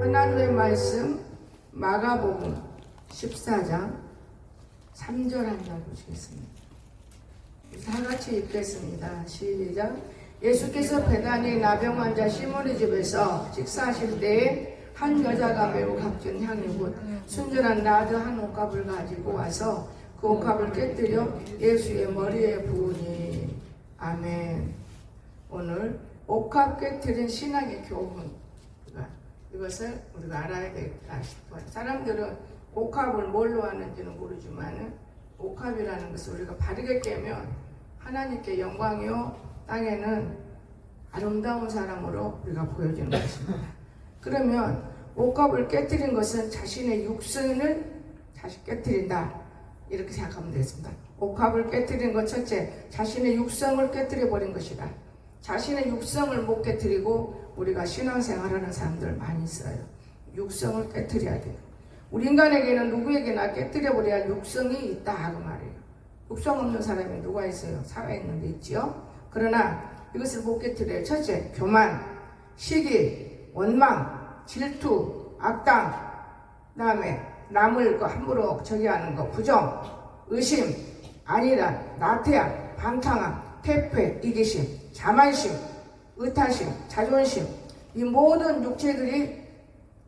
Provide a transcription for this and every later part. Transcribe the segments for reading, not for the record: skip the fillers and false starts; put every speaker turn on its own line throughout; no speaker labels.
하나님의 말씀 마가복음 14장 3절 한 절 보시겠습니다. 다 같이 읽겠습니다. 시작. 예수께서 베다니 나병 환자 시몬의 집에서 식사하실 때에 한 여자가 매우 값진 향유 곧 순전한 나드 한 옥합을 가지고 와서 그 옥합을 깨뜨려 예수의 머리에 부으니. 아멘. 오늘 옥합 깨뜨린 신앙의 교훈, 이것을 우리가 알아야 되겠다 싶어요. 사람들은 옥합을 뭘로 하는지는 모르지만 옥합이라는 것을 우리가 바르게 깨면 하나님께 영광이요 땅에는 아름다운 사람으로 우리가 보여지는 것입니다. 그러면 옥합을 깨뜨린 것은 자신의 육신을 다시 깨뜨린다, 이렇게 생각하면 되겠습니다. 옥합을 깨뜨린 것 첫째, 자신의 육성을 깨뜨려 버린 것이다. 자신의 육성을 못 깨뜨리고 우리가 신앙생활하는 사람들 많이 있어요. 육성을 깨뜨려야 돼요. 우리 인간에게는 누구에게나 깨뜨려 버려야 할 육성이 있다 그 말이에요. 육성 없는 사람이 누가 있어요? 살아있는데 있지요. 그러나 이것을 못 깨뜨려요. 첫째, 교만, 시기, 원망, 질투, 악당, 그 다음에 남을 함부로 저기하는 거, 부정, 의심, 안일함, 나태함, 방탕함, 퇴폐, 이기심, 자만심, 의타심, 자존심, 이 모든 육체들이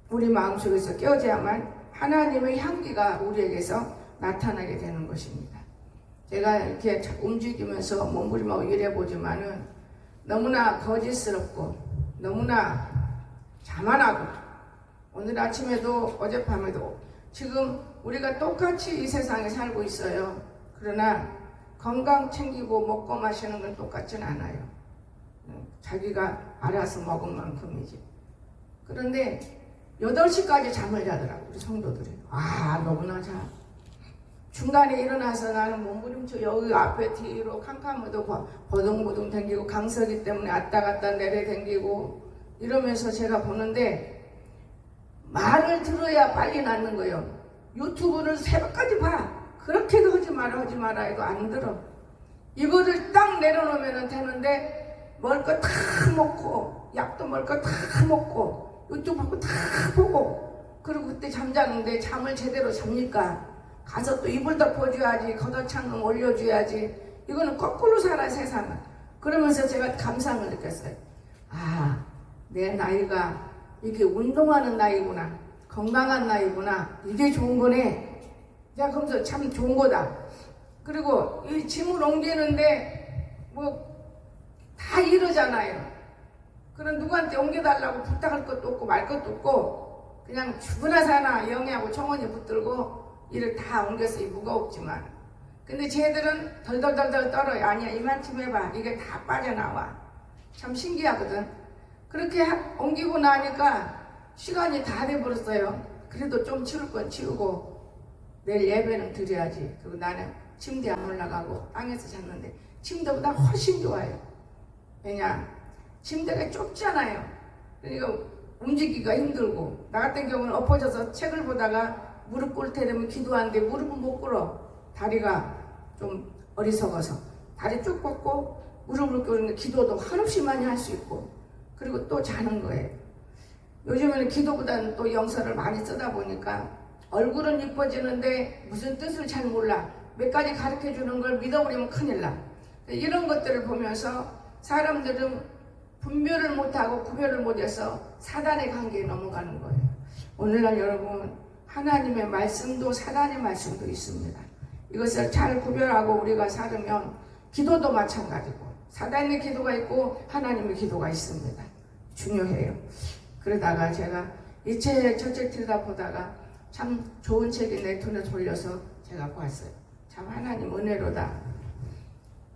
우리 마음속에서 깨어져야만 하나님의 향기가 우리에게서 나타나게 되는 것입니다. 제가 이렇게 움직이면서 몸부림하고 일해보지만은 너무나 거짓스럽고 너무나 자만하고, 오늘 아침에도 어젯밤에도 지금 우리가 똑같이 이 세상에 살고 있어요. 그러나 건강 챙기고 먹고 마시는 건 똑같진 않아요. 자기가 알아서 먹은 만큼이지. 그런데 8시까지 잠을 자더라고 우리 성도들이. 너무나 자. 중간에 일어나서 나는 몸부림쳐 여기 앞에 뒤로 캄캄해도 버둥버둥 댕기고 강서기 때문에 왔다 갔다 내려댕기고 이러면서 제가 보는데 말을 들어야 빨리 낫는 거예요. 유튜브를 새벽까지 봐. 그렇게도 하지 마라 해도 안 들어. 이거를 딱 내려놓으면 되는데 먹을 거 다 먹고 약도 먹을 거 다 먹고 유튜브 보고 다 보고, 그리고 그때 잠자는데 잠을 제대로 잡니까? 가서 또 이불 덮어줘야지, 걷어창문 올려줘야지. 이거는 거꾸로 살아 세상은. 그러면서 제가 감상을 느꼈어요. 내 나이가 이게 운동하는 나이구나, 건강한 나이구나, 이게 좋은 거네. 야, 그러면서 참 좋은 거다. 그리고 이 짐을 옮기는데 다 이러잖아요. 그럼 누구한테 옮겨달라고 부탁할 것도 없고 말 것도 없고 그냥 죽으나 사나 영희하고 청원이 붙들고 일을 다 옮겨서 무거웠지만, 근데 쟤들은 덜덜덜덜 떨어요. 아니야, 이만큼 해봐. 이게 다 빠져나와. 참 신기하거든. 그렇게 옮기고 나니까 시간이 다 돼버렸어요. 그래도 좀 치울 건 치우고 내일 예배는 드려야지. 그리고 나는 침대 안 올라가고 땅에서 잤는데 침대보다 훨씬 좋아요. 왜냐? 침대가 좁잖아요. 그러니까 움직이기가 힘들고, 나 같은 경우는 엎어져서 책을 보다가 무릎 꿇을 때 되면 기도하는데 무릎은 못 꿇어. 다리가 좀 어리석어서 다리 쭉 뻗고 무릎을 꿇으니까 기도도 한없이 많이 할 수 있고, 그리고 또 자는 거예요. 요즘에는 기도보다는 또 영서를 많이 쓰다 보니까 얼굴은 이뻐지는데 무슨 뜻을 잘 몰라. 몇 가지 가르쳐 주는 걸 믿어버리면 큰일 나. 이런 것들을 보면서 사람들은 분별을 못하고 구별을 못해서 사단의 관계에 넘어가는 거예요. 오늘날 여러분, 하나님의 말씀도 사단의 말씀도 있습니다. 이것을 잘 구별하고 우리가 살으면 기도도 마찬가지고 사단의 기도가 있고 하나님의 기도가 있습니다. 중요해요. 그러다가 제가 이 책 첫째 들여다보다가 참 좋은 책이 내 눈에 돌려서 제가 봤어요. 참 하나님 은혜로다.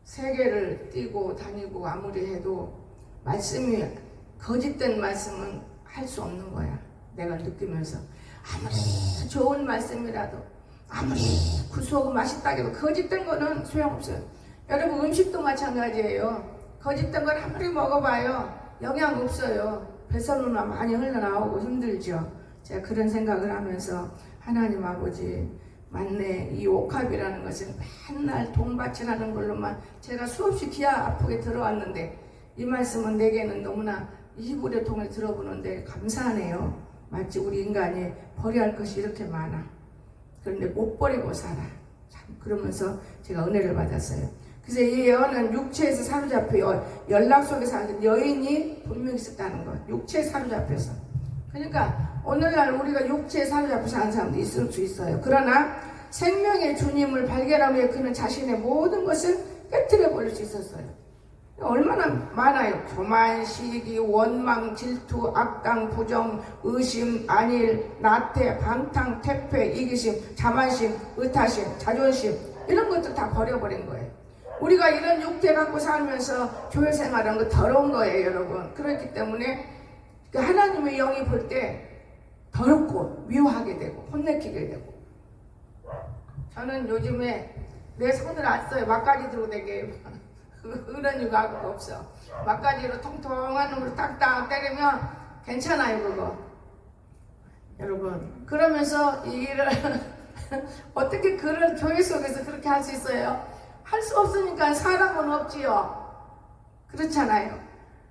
세계를 뛰고 다니고 아무리 해도 말씀이 거짓된 말씀은 할 수 없는 거야. 내가 느끼면서 아무리 좋은 말씀이라도 아무리 구수하고 맛있다고 해도 거짓된 거는 소용없어요. 여러분, 음식도 마찬가지예요. 거짓된 걸 아무리 먹어봐요, 영양 없어요. 배설물만 많이 흘러나오고 힘들죠. 제가 그런 생각을 하면서 하나님 아버지, 맞네, 이 옥합이라는 것은 맨날 돈바치라는 걸로만 제가 수없이 기아 아프게 들어왔는데 이 말씀은 내게는 너무나 이불의 통을 들어보는데 감사하네요. 마치 우리 인간이 버려야 할 것이 이렇게 많아. 그런데 못 버리고 살아. 참 그러면서 제가 은혜를 받았어요. 그래서 이 예언은 육체에서 사로잡혀 연락 속에 사는 여인이 분명히 있었다는 거. 육체에 사로잡혀서. 그러니까 오늘날 우리가 육체에 사로잡혀 사는 사람도 있을 수 있어요. 그러나 생명의 주님을 발견한 후에 그는 자신의 모든 것을 깨뜨려 버릴 수 있었어요. 얼마나 많아요. 교만, 시기, 원망, 질투, 악당, 부정, 의심, 안일, 나태, 방탕, 퇴폐, 이기심, 자만심, 의타심, 자존심 이런 것들 다 버려버린 거예요. 우리가 이런 육체 갖고 살면서 교회 생활하는 거 더러운 거예요, 여러분. 그렇기 때문에 하나님의 영이 볼 때 더럽고 미워하게 되고 혼내키게 되고. 저는 요즘에 내 손을 안 써요. 막가지 들고 되게 그런 이유가 없어. 막가지로 통통한 놈으로 딱딱 때리면 괜찮아요, 그거. 여러분, 그러면서 이 일을 어떻게 그런 교회 속에서 그렇게 할 수 있어요? 할 수 없으니까 사람은 없지요. 그렇잖아요.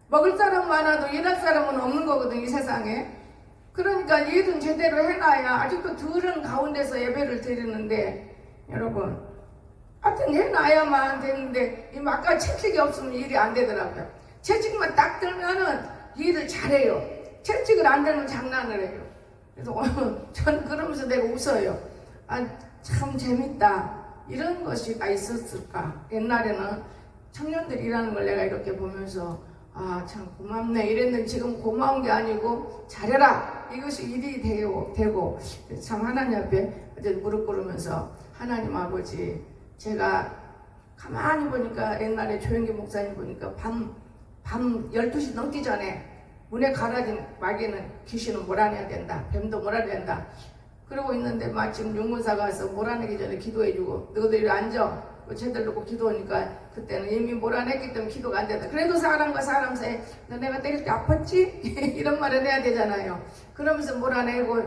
먹을 사람 많아도 일할 사람은 없는 거거든, 이 세상에. 그러니까 일은 제대로 해놔야 아직도 들은 가운데서 예배를 드리는데, 여러분, 하여튼 해놔야만 되는데, 이 막가 채찍이 없으면 일이 안 되더라고요. 채찍만 딱 들면은 일을 잘해요. 채찍을 안 들면 장난을 해요. 그래서 저는 그러면서 내가 웃어요. 아, 참 재밌다. 이런 것이 다 있었을까? 옛날에는 청년들이 일하는 걸 내가 이렇게 보면서 아, 참 고맙네 이랬는데 지금 고마운 게 아니고 잘해라. 이것이 일이 되고 참 하나님 앞에 어제 무릎 꿇으면서 하나님 아버지, 제가 가만히 보니까 옛날에 조영기 목사님 보니까 밤 12시 넘기 전에 문에 갈아진 마귀는 귀신은 몰아내야 된다. 뱀도 몰아내야 된다. 그러고 있는데 마침 윤문사가 와서 몰아내기 전에 기도해주고 너희들 앉아. 제대로 놓고 기도하니까 그때는 이미 몰아냈기 때문에 기도가 안 된다. 그래도 사람과 사람 사이에 너 내가 때릴 때 아팠지? 이런 말을 해야 되잖아요. 그러면서 몰아내고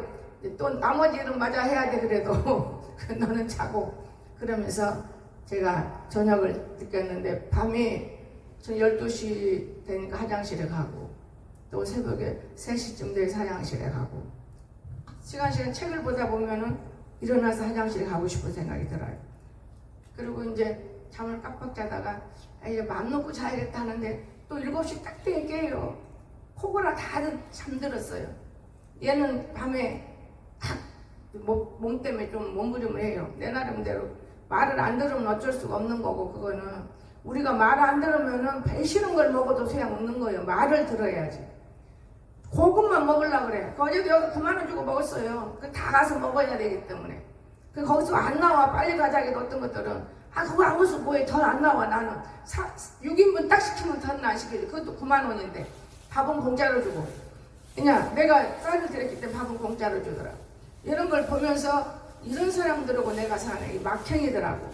또 나머지 일은 마저 해야 돼. 그래도 너는 자고. 그러면서 제가 저녁을 느꼈는데 밤에 저 12시 되니까 화장실에 가고 또 새벽에 3시쯤 돼서 화장실에 가고 시간 책을 보다 보면은 일어나서 화장실에 가고 싶은 생각이 들어요. 그리고 이제 잠을 깜빡 자다가 이제 맘 놓고 자야겠다 하는데 또 7시 딱 되게 깨요. 코골아 다 잠들었어요. 얘는 밤에 탁 몸 때문에 좀 몸부림을 해요. 내 나름대로 말을 안 들으면 어쩔 수가 없는 거고, 그거는 우리가 말 안 들으면은 배 싫은 걸 먹어도 소용없는 거예요. 말을 들어야지. 고급만 먹으려고 그래. 어제도 여기 9만 원 주고 먹었어요. 다 가서 먹어야 되기 때문에. 거기서 안 나와. 빨리 가자 해도 어떤 것들은 아 그거 안 먹어서 뭐해. 더 안 나와. 나는 6인분 딱 시키면 더는 안 시키지. 그것도 9만 원인데 밥은 공짜로 주고. 그냥 내가 쌀을 드렸기 때문에 밥은 공짜로 주더라. 이런 걸 보면서 이런 사람들하고 내가 사는 이 막형이더라고.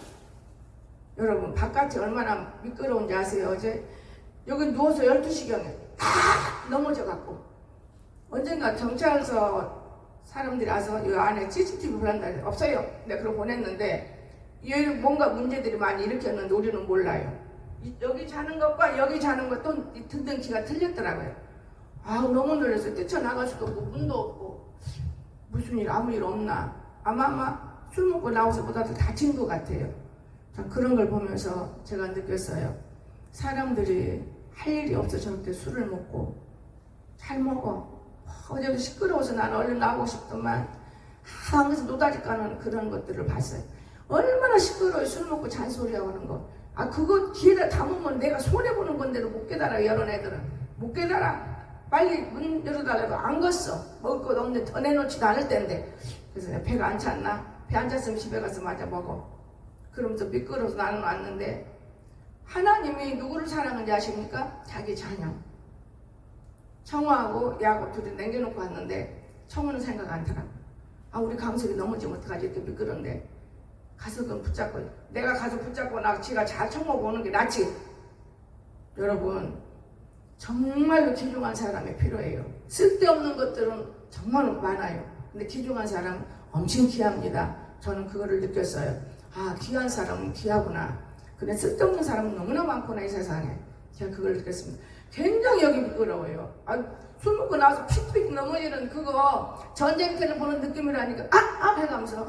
여러분 바깥이 얼마나 미끄러운지 아세요? 어제 여기 누워서 12시경에 다 넘어져갖고 언젠가 경찰서 사람들이 와서 이 안에 CCTV 보낸다 없어요. 내가 그걸 보냈는데 뭔가 문제들이 많이 일으켰는데 우리는 몰라요. 여기 자는 것과 여기 자는 것도 등등키가 틀렸더라고요. 아우 너무 놀랐어요. 뛰쳐나갈 수도 없고 문도 없고 무슨 일 아무 일 없나. 아마 술 먹고 나와서 보다도 다친 것 같아요. 자, 그런 걸 보면서 제가 느꼈어요. 사람들이 할 일이 없어 저렇게 술을 먹고 잘 먹어. 어제도 시끄러워서 나는 얼른 나오고 싶더만 항상 노다지 까는 그런 것들을 봤어요. 얼마나 시끄러워요. 술 먹고 잔소리하고 하는 거. 아 그거 뒤에다 담으면 내가 손해보는 건데도 못 깨달아. 이런 애들은 못 깨달아. 빨리 문 열어달라도 안 걷어. 먹을 것 없는데 더 내놓지도 않을 텐데. 그래서 내가 배가 안 찼나? 배 안 찼으면 집에 가서 마저 먹어. 그러면서 미끄러워서 나는 왔는데 하나님이 누구를 사랑하는지 아십니까? 자기 자녀. 청호하고 야곱 둘이 남겨놓고 왔는데 청호는 생각 안 하더라고. 아 우리 강석이 넘어지면 어떡하지? 이렇게 미끄러운데 가서 그럼 붙잡고 내가 가서 붙잡고 나 지가 잘 청호하고 오는 게 낫지. 여러분 정말로 귀중한 사람이 필요해요. 쓸데없는 것들은 정말 많아요. 근데 귀중한 사람 엄청 귀합니다. 저는 그거를 느꼈어요. 아 귀한 사람은 귀하구나. 근데 쓸데없는 사람은 너무나 많구나 이 세상에. 제가 그걸 느꼈습니다. 굉장히 여기 부끄러워요. 술 먹고 나와서 픽픽 넘어지는 그거 전쟁터를 보는 느낌이라니까 해가면서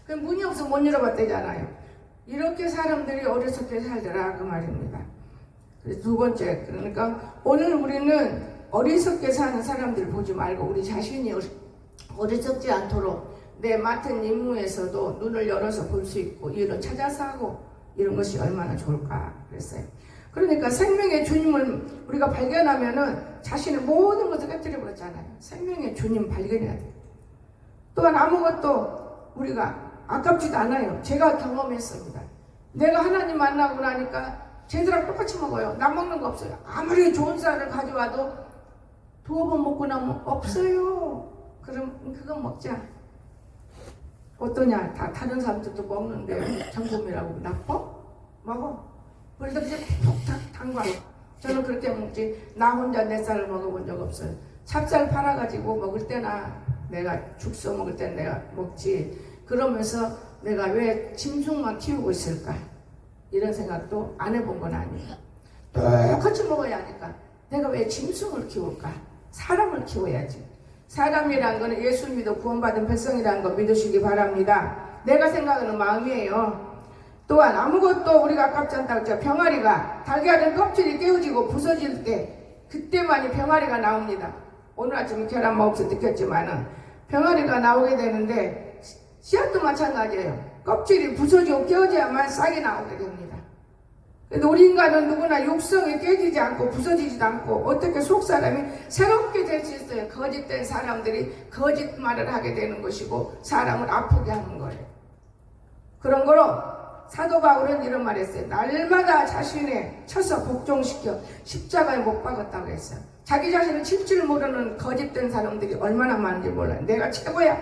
그 문이 없어 못 열어봤대잖아요. 이렇게 사람들이 어리석게 살더라 그 말입니다. 그래서 두 번째, 그러니까 오늘 우리는 어리석게 사는 사람들 보지 말고 우리 자신이 어리석지 않도록 내 맡은 임무에서도 눈을 열어서 볼 수 있고 일을 찾아서 하고 이런 것이 얼마나 좋을까 그랬어요. 그러니까 생명의 주님을 우리가 발견하면은 자신의 모든 것을 깨뜨려 버렸잖아요. 생명의 주님 발견해야 돼요. 또한 아무것도 우리가 아깝지도 않아요. 제가 경험했습니다. 내가 하나님 만나고 나니까 쟤들하고 똑같이 먹어요. 나 먹는 거 없어요. 아무리 좋은 쌀을 가져와도 두어 번 먹고 나면 없어요. 그럼 그건 먹자. 어떠냐? 다른 사람들도 먹는데 정품이라고 나빠? 먹어. 그래서 이제 푹 담궈. 저는 그렇게 먹지. 나 혼자 내 쌀을 먹어본 적 없어요. 찹쌀 팔아가지고 먹을 때나 내가 죽서 먹을 때 내가 먹지. 그러면서 내가 왜 짐승만 키우고 있을까? 이런 생각도 안 해본 건 아니에요. 똑같이 먹어야 하니까 내가 왜 짐승을 키울까? 사람을 키워야지. 사람이란 거는 예수 믿어 구원받은 백성이라는 거 믿으시기 바랍니다. 내가 생각하는 마음이에요. 또한 아무것도 우리가 아깝지 않다고 했죠. 병아리가 달걀은 껍질이 깨어지고 부서질 때 그때만이 병아리가 나옵니다. 오늘 아침에 계란 먹으면서 느꼈지만은 병아리가 나오게 되는데 씨앗도 마찬가지예요. 껍질이 부서지고 깨어져야만 싹이 나오게 됩니다. 근데 우리 인간은 누구나 육성이 깨지지 않고 부서지지도 않고 어떻게 속사람이 새롭게 될 수 있어요. 거짓된 사람들이 거짓말을 하게 되는 것이고 사람을 아프게 하는 거예요. 그런 거로 사도 바울은 이런 말 했어요. 날마다 자신의 쳐서 복종시켜 십자가에 못 박았다고 했어요. 자기 자신을 칠 줄 모르는 거짓된 사람들이 얼마나 많은지 몰라요. 내가 최고야.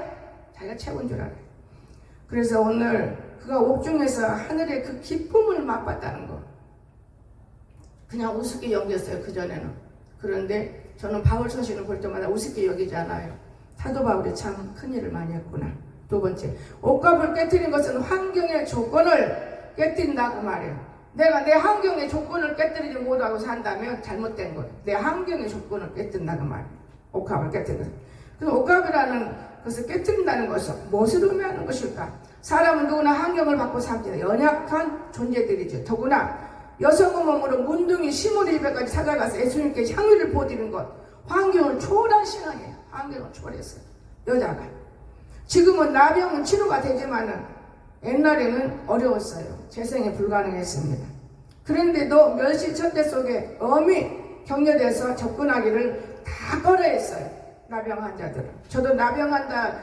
자기가 최고인 줄 알아요. 그래서 오늘 그가 옥중에서 하늘의 그 기쁨을 맛봤다는 거. 그냥 우습게 여겼어요. 그전에는. 그런데 저는 바울 서신을 볼 때마다 우습게 여기지 않아요. 사도 바울이 참 큰일을 많이 했구나. 두 번째, 옷값을 깨뜨린 것은 환경의 조건을 깨뜨린다고 말해요. 내가 내 환경의 조건을 깨뜨리지 못하고 산다면 잘못된 거예요. 내 환경의 조건을 깨뜨린다고 말해요. 옷값을 깨뜨린 것. 그래서 옷값이라는 것을 깨뜨린다는 것은 무엇을 의미하는 것일까? 사람은 누구나 환경을 받고 삽니다. 연약한 존재들이죠. 더구나 여성의 몸으로 문둥이 시몬의 집에까지 찾아가서 예수님께 향유를 보드리는 것. 환경을 초월한 신앙이에요. 환경을 초월했어요. 여자가. 지금은 나병은 치료가 되지만은 옛날에는 어려웠어요. 재생이 불가능했습니다. 그런데도 멸시천대 속에 엄히 격려돼서 접근하기를 다 꺼려했어요. 나병 환자들은. 저도 나병 환자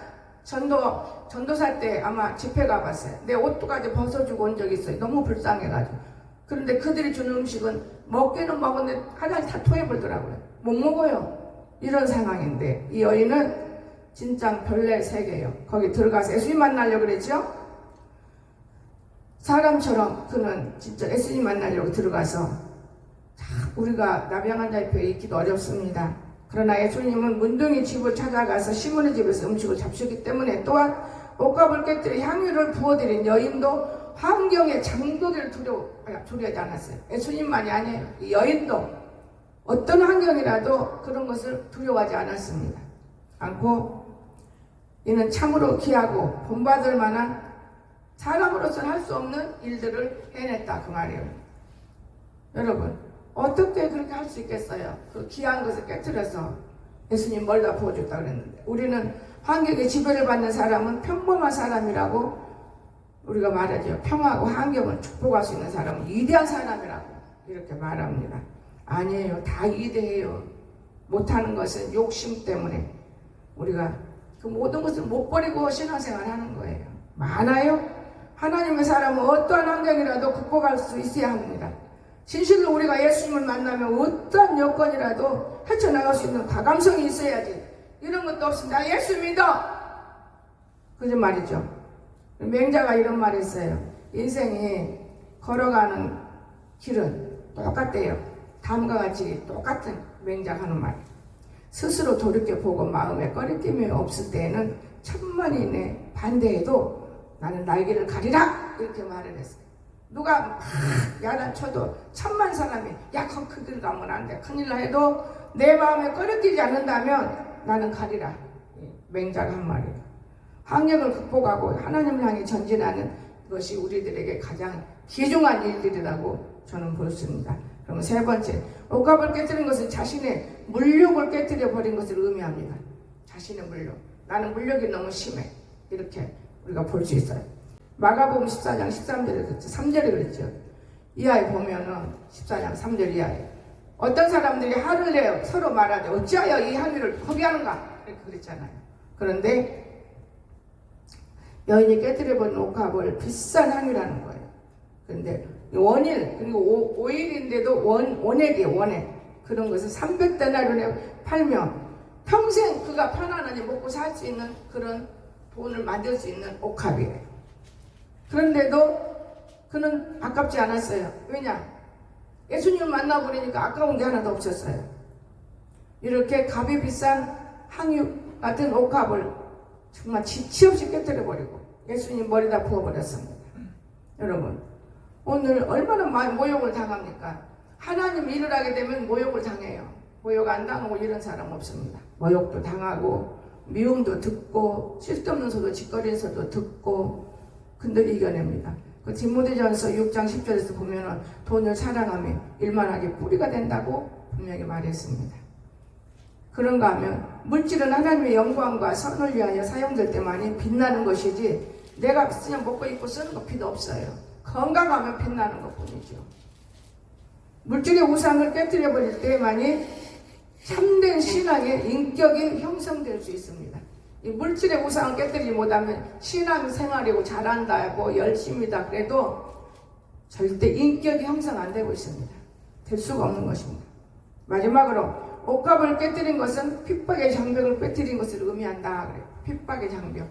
전도사 때 아마 집회 가봤어요. 내 옷도까지 벗어주고 온 적이 있어요. 너무 불쌍해가지고. 그런데 그들이 주는 음식은 먹기는 먹었는데 하나씩 다 토해버리더라고요. 못 먹어요. 이런 상황인데 이 여인은 진짜 별내 세계예요. 거기 들어가서 예수님 만나려고 그랬죠? 사람처럼 그는 진짜 예수님 만나려고 들어가서 우리가 나병 환자 옆에 있기도 어렵습니다. 그러나 예수님은 문둥이 집을 찾아가서 시몬의 집에서 음식을 잡수기 때문에 또한 옷값을 깨뜨려 향유를 부어드린 여인도 환경의 장도를 두려워하지 않았어요. 예수님만이 아니에요. 이 여인도 어떤 환경이라도 그런 것을 두려워하지 않았습니다. 않고 이는 참으로 귀하고 본받을 만한 사람으로서는 할 수 없는 일들을 해냈다 그 말이에요. 여러분 어떻게 그렇게 할 수 있겠어요? 그 귀한 것을 깨뜨려서 예수님 멀다 부어줬다 그랬는데 우리는 환경에 지배를 받는 사람은 평범한 사람이라고 우리가 말하죠. 평화하고 환경을 축복할 수 있는 사람은 위대한 사람이라고 이렇게 말합니다. 아니에요. 다 위대해요. 못하는 것은 욕심 때문에 우리가 그 모든 것을 못 버리고 신앙생활 하는 거예요. 많아요. 하나님의 사람은 어떠한 환경이라도 극복할 수 있어야 합니다. 진실로 우리가 예수님을 만나면 어떠한 여건이라도 헤쳐나갈 수 있는 과감성이 있어야지. 이런 것도 없습니다. 예수 믿어! 그저 말이죠. 맹자가 이런 말을 했어요. 인생이 걸어가는 길은 똑같대요. 다음과 같이 똑같은 맹자가 하는 말. 스스로 돌이켜보고 마음에 꺼리낌이 없을 때에는 천만인의 반대해도 나는 날개를 가리라! 이렇게 말을 했어요. 누가 막 야단쳐도 천만 사람이 야 그 길 가면 안 돼 큰일 나 해도 내 마음에 꺼려지지 않는다면 나는 가리라. 맹자가 한 말이에요. 환경을 극복하고 하나님을 향해 전진하는 것이 우리들에게 가장 귀중한 일들이라고 저는 보였습니다. 그럼 세 번째, 옥합을 깨뜨린 것은 자신의 물욕을 깨뜨려 버린 것을 의미합니다. 자신의 물욕. 나는 물욕이 너무 심해. 이렇게 우리가 볼 수 있어요. 마가복음 14장 13절에 그랬죠. 3절에 그랬죠. 이하에 보면은 14장 3절 이하에 어떤 사람들이 화를 내어 서로 말하되 어찌하여 이 hành 위를 포기하는가 이렇게 그랬잖아요. 그런데 여인이 깨뜨려버린 옥합을 비싼 향유라는 거예요. 그런데 원일 그리고 오일인데도 원액이에요. 원액. 그런 것을 300데나리온에 팔면 평생 그가 편안하게 먹고 살 수 있는 그런 돈을 만들 수 있는 옥합이에요. 그런데도 그는 아깝지 않았어요. 왜냐? 예수님을 만나버리니까 아까운 게 하나도 없었어요. 이렇게 값이 비싼 향유 같은 옥합을 정말 지치 없이 깨뜨려버리고 예수님 머리다 부어버렸습니다. 여러분, 오늘 얼마나 많이 모욕을 당합니까? 하나님 일을 하게 되면 모욕을 당해요. 모욕 안 당하고 이런 사람 없습니다. 모욕도 당하고 미움도 듣고 쓸데없는 소도 짓거리는 소도 듣고 근데 이겨냅니다. 그 디모데전서 6장 10절에서 보면은 돈을 사랑하며 일만하게 뿌리가 된다고 분명히 말했습니다. 그런가 하면 물질은 하나님의 영광과 선을 위하여 사용될 때만이 빛나는 것이지 내가 그냥 먹고 입고 쓰는 거 필요 없어요. 건강하면 빛나는 것 뿐이죠. 물질의 우상을 깨뜨려버릴 때만이 참된 신앙의 인격이 형성될 수 있습니다. 이 물질의 우상을 깨뜨리지 못하면 신앙생활이고 잘한다고 열심이다 그래도 절대 인격이 형성 안 되고 있습니다. 될 수가 없는 것입니다. 마지막으로 옥합을 깨뜨린 것은 핍박의 장벽을 깨뜨린 것을 의미한다 그래요. 핍박의 장벽.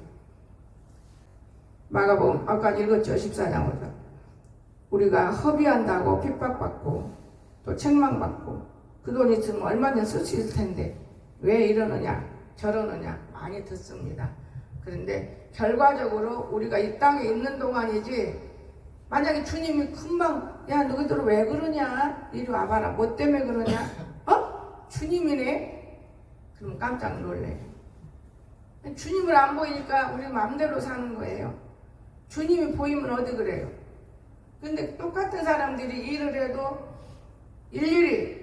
마가복음 아까 읽었죠. 14장으로 우리가 허비한다고 핍박받고 또 책망받고 그 돈 있으면 얼마든지 쓸 수 있을 텐데 왜 이러느냐 저러느냐 많이 듣습니다. 그런데 결과적으로 우리가 이 땅에 있는 동안이지 만약에 주님이 금방 야 너희들 왜 그러냐 이리 와봐라 뭐 때문에 그러냐 주님이네 그럼 깜짝 놀래요. 주님을 안 보이니까 우리 마음대로 사는 거예요. 주님이 보이면 어디 그래요. 근데 똑같은 사람들이 일을 해도 일일이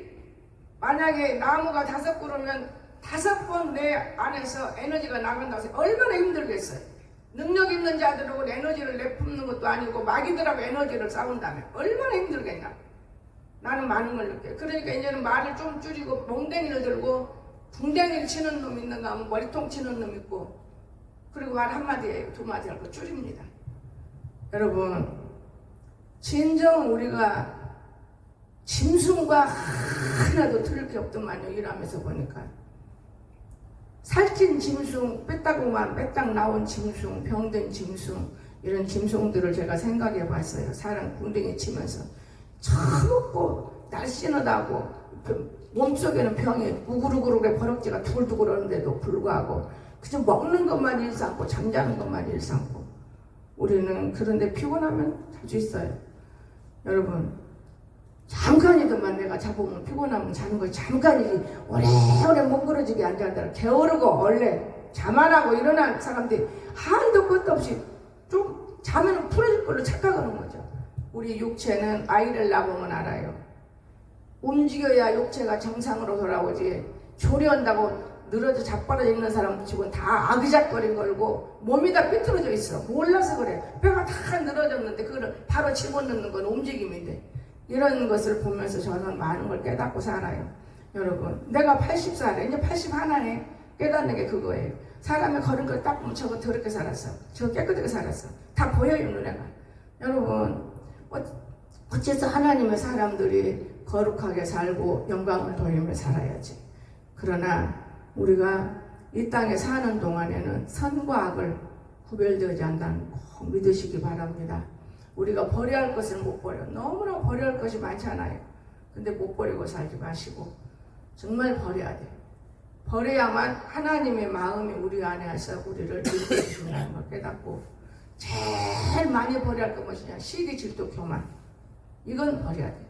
만약에 나무가 5그루면 5번 내 안에서 에너지가 나간다고 해서 얼마나 힘들겠어요. 능력 있는 자들하고 에너지를 내뿜는 것도 아니고 마귀들하고 에너지를 싸운다면 얼마나 힘들겠냐. 나는 많은 걸 느껴요. 그러니까 이제는 말을 좀 줄이고 몽댕이를 들고 궁댕이를 치는 놈 있는가 하면 머리통 치는 놈 있고 그리고 말 한마디에 2마디 하고 줄입니다. 여러분 진정 우리가 짐승과 하나도 틀릴 게 없더만요. 일하면서 보니까 살찐 짐승, 빼딱 나온 짐승, 병든 짐승 이런 짐승들을 제가 생각해 봤어요. 사람 궁뎅이 치면서 처먹고 날씬하다고 몸속에는 병이 우글우글하게 버럭지가 두글두글 하는데도 불구하고 그저 먹는 것만 일삼고 잠자는 것만 일삼고 우리는 그런데 피곤하면 자주 있어요. 여러분 잠깐이더만 내가 자보면 피곤하면 자는 거 잠깐이지 오래오래 멍그러지게 앉아있다가 게으르고 원래 잠 안 하고 일어난 사람들이 한도 끝도 없이 좀 자면 풀어질 걸로 착각하는 거죠. 우리 육체는 아이를 낳으면 알아요. 움직여야 육체가 정상으로 돌아오지 조리한다고 늘어져 자빠져 있는 사람 치고는 다 아기작거린 걸고 몸이 다 삐뚤어져 있어. 몰라서 그래. 뼈가 다 늘어졌는데 그걸 바로 집어넣는 건 움직임인데 이런 것을 보면서 저는 많은 걸 깨닫고 살아요. 여러분 내가 80살에 이제 81에 깨닫는 게 그거예요. 사람의 걸은 걸 딱 보면 저거 더럽게 살았어. 저거 깨끗하게 살았어. 다 보여요 눈에가. 여러분 어째서 하나님의 사람들이 거룩하게 살고 영광을 돌리며 살아야지. 그러나 우리가 이 땅에 사는 동안에는 선과 악을 구별되지 않는다는 거 꼭 믿으시기 바랍니다. 우리가 버려야 할 것을 못 버려. 너무나 버려야 할 것이 많잖아요. 근데 못 버리고 살지 마시고 정말 버려야 돼. 버려야만 하나님의 마음이 우리 안에서 우리를 일으켜 주신다는 걸 깨닫고 제일 많이 버려야 할 건 무엇이냐? 시기, 질투, 교만. 이건 버려야 돼.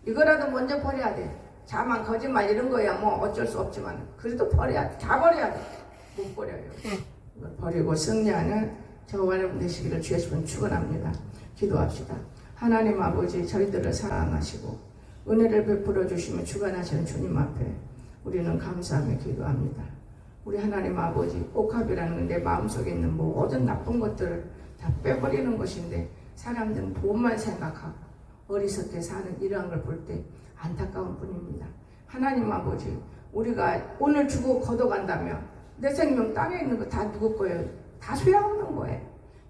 이거라도 먼저 버려야 돼. 자만, 거짓말 이런 거야 뭐 어쩔 수 없지만 그래도 버려야 돼. 다 버려야 돼. 못 버려요. 이걸 버리고 승리하는 저와 여러분 되시기를 주의 이름으로 축원합니다. 기도합시다. 하나님 아버지, 저희들을 사랑하시고 은혜를 베풀어 주시며 주관하시는 주님 앞에 우리는 감사하며 기도합니다. 우리 하나님 아버지, 옥합이라는 건 내 마음속에 있는 모든 나쁜 것들을 다 빼버리는 것인데 사람들은 돈만 생각하고 어리석게 사는 이러한 걸 볼 때 안타까운 뿐입니다. 하나님 아버지, 우리가 오늘 주고 걷어간다면 내 생명 땅에 있는 거 다 누구 거예요? 다 소용없는 거예요.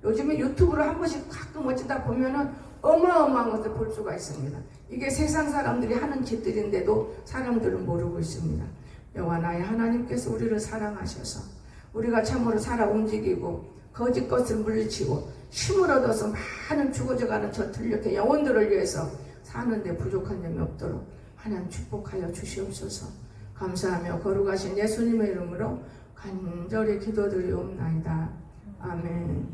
요즘에 유튜브로 한 번씩 가끔 어쩌다 보면은 어마어마한 것을 볼 수가 있습니다. 이게 세상 사람들이 하는 짓들인데도 사람들은 모르고 있습니다. 여호와 나의 하나님께서 우리를 사랑하셔서 우리가 참으로 살아 움직이고 거짓 것을 물리치고 힘을 얻어서 많은 죽어져가는 저 틀렸게 영혼들을 위해서 사는데 부족한 점이 없도록 하나님 축복하여 주시옵소서. 감사하며 거룩하신 예수님의 이름으로 간절히 기도드리옵나이다. 아멘.